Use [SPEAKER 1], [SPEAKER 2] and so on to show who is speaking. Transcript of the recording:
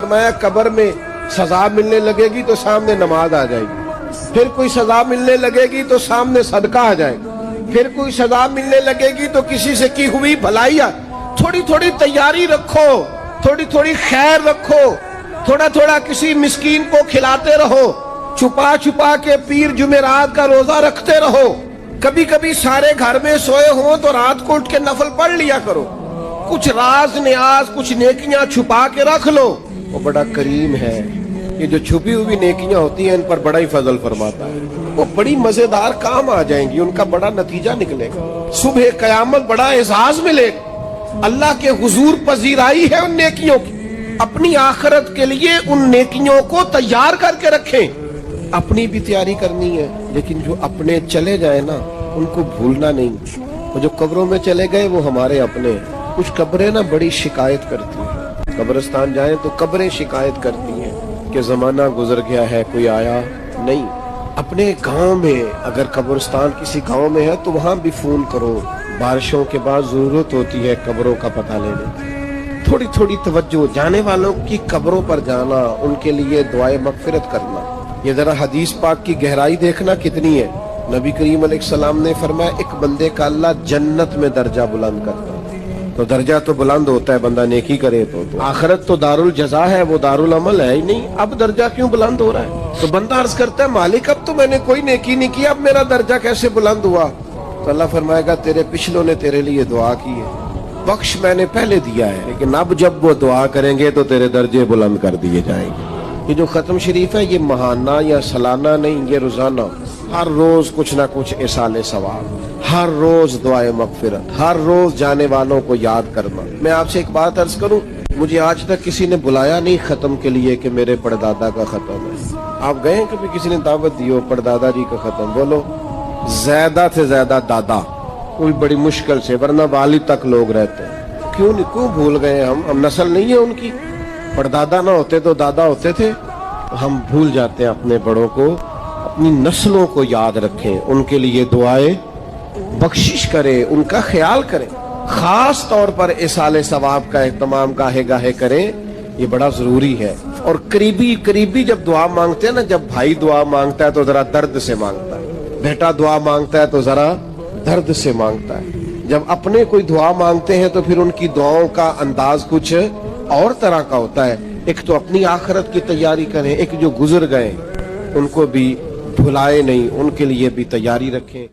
[SPEAKER 1] فرمایا قبر میں سزا ملنے لگے گی تو سامنے نماز آ جائے گی، پھر کوئی سزا ملنے لگے گی تو سامنے صدقہ آ جائے گا، پھر کوئی سزا ملنے لگے گی تو کسی سے کی ہوئی بھلائی تھوڑی تھوڑی تیاری رکھو، تھوڑی تھوڑی خیر رکھو، تھوڑا تھوڑا کسی مسکین کو کھلاتے رہو، چھپا چھپا کے پیر جمعرات کا روزہ رکھتے رہو، کبھی کبھی سارے گھر میں سوئے ہوں تو رات کو اٹھ کے نفل پڑھ لیا کرو، کچھ راز نیاز کچھ نیکیاں چھپا کے رکھ لو۔ وہ بڑا کریم ہے، یہ جو چھپی ہوئی نیکیاں ہوتی ہیں ان پر بڑا ہی فضل فرماتا ہے، وہ بڑی مزیدار کام آ جائیں گی، ان کا بڑا نتیجہ نکلے گا، صبح قیامت بڑا اعزاز ملے گا، اللہ کے حضور پذیرائی ہے ان نیکیوں کی۔ اپنی آخرت کے لیے ان نیکیوں کو تیار کر کے رکھیں، اپنی بھی تیاری کرنی ہے، لیکن جو اپنے چلے جائے نا ان کو بھولنا نہیں، وہ جو قبروں میں چلے گئے وہ ہمارے اپنے۔ کچھ قبریں نا بڑی شکایت کرتی ہیں، قبرستان جائیں تو قبریں شکایت کرتی ہیں کہ زمانہ گزر گیا ہے کوئی آیا نہیں۔ اپنے گاؤں میں اگر قبرستان کسی گاؤں میں ہے تو وہاں بھی فون کرو، بارشوں کے بعد ضرورت ہوتی ہے قبروں کا پتہ لینے کی، تھوڑی تھوڑی توجہ، جانے والوں کی قبروں پر جانا، ان کے لیے دعائے مغفرت کرنا۔ یہ ذرا حدیث پاک کی گہرائی دیکھنا کتنی ہے۔ نبی کریم علیہ السلام نے فرمایا ایک بندے کا اللہ جنت میں درجہ بلند کرتا ہے، تو درجہ تو بلند ہوتا ہے بندہ نیکی کرے تو آخرت تو دار الجزا ہے، وہ دار العمل ہے ہی نہیں، اب درجہ کیوں بلند ہو رہا ہے؟ تو بندہ عرض کرتا ہے مالک اب تو میں نے کوئی نیکی نہیں کی، اب میرا درجہ کیسے بلند ہوا؟ تو اللہ فرمائے گا تیرے پچھلوں نے تیرے لیے دعا کی ہے، بخش میں نے پہلے دیا ہے، لیکن اب جب وہ دعا کریں گے تو تیرے درجے بلند کر دیے جائیں گے۔ یہ جو ختم شریف ہے یہ ماہانہ یا سالانہ نہیں، یہ روزانہ، ہر روز کچھ نہ کچھ اصالِ ثواب، ہر روز دعائے مغفرت، ہر روز جانے والوں کو یاد کرنا۔ میں آپ سے ایک بات عرض کروں، مجھے آج تک کسی نے بلایا نہیں ختم کے لیے کہ میرے پردادا کا ختم ہے۔ آپ گئے کبھی کسی نے دعوت دی ہو پردادا جی کا ختم؟ بولو زیادہ سے زیادہ دادا، کوئی بڑی مشکل سے، ورنہ والد تک لوگ رہتے ہیں۔ کیوں بھول گئے ہم نسل نہیں ہے ان کی؟ پردادا نہ ہوتے تو دادا ہوتے تھے، ہم بھول جاتے ہیں اپنے بڑوں کو۔ اپنی نسلوں کو یاد رکھیں، ان کے لیے دعائیں بخشش کریں، ان کا خیال کریں، خاص طور پر اصالِ ثواب کا اہتمام گاہے گاہے کریں، یہ بڑا ضروری ہے۔ اور قریبی جب دعا مانگتے ہیں نا، جب بھائی دعا مانگتا ہے تو ذرا درد سے مانگتا ہے، بیٹا دعا مانگتا ہے تو ذرا درد سے مانگتا ہے، جب اپنے کوئی دعا مانگتے ہیں تو پھر ان کی دعاؤں کا انداز کچھ اور طرح کا ہوتا ہے۔ ایک تو اپنی آخرت کی تیاری کریں، ایک جو گزر گئے ان کو بھی بھلائے نہیں، ان کے لیے بھی تیاری رکھیں۔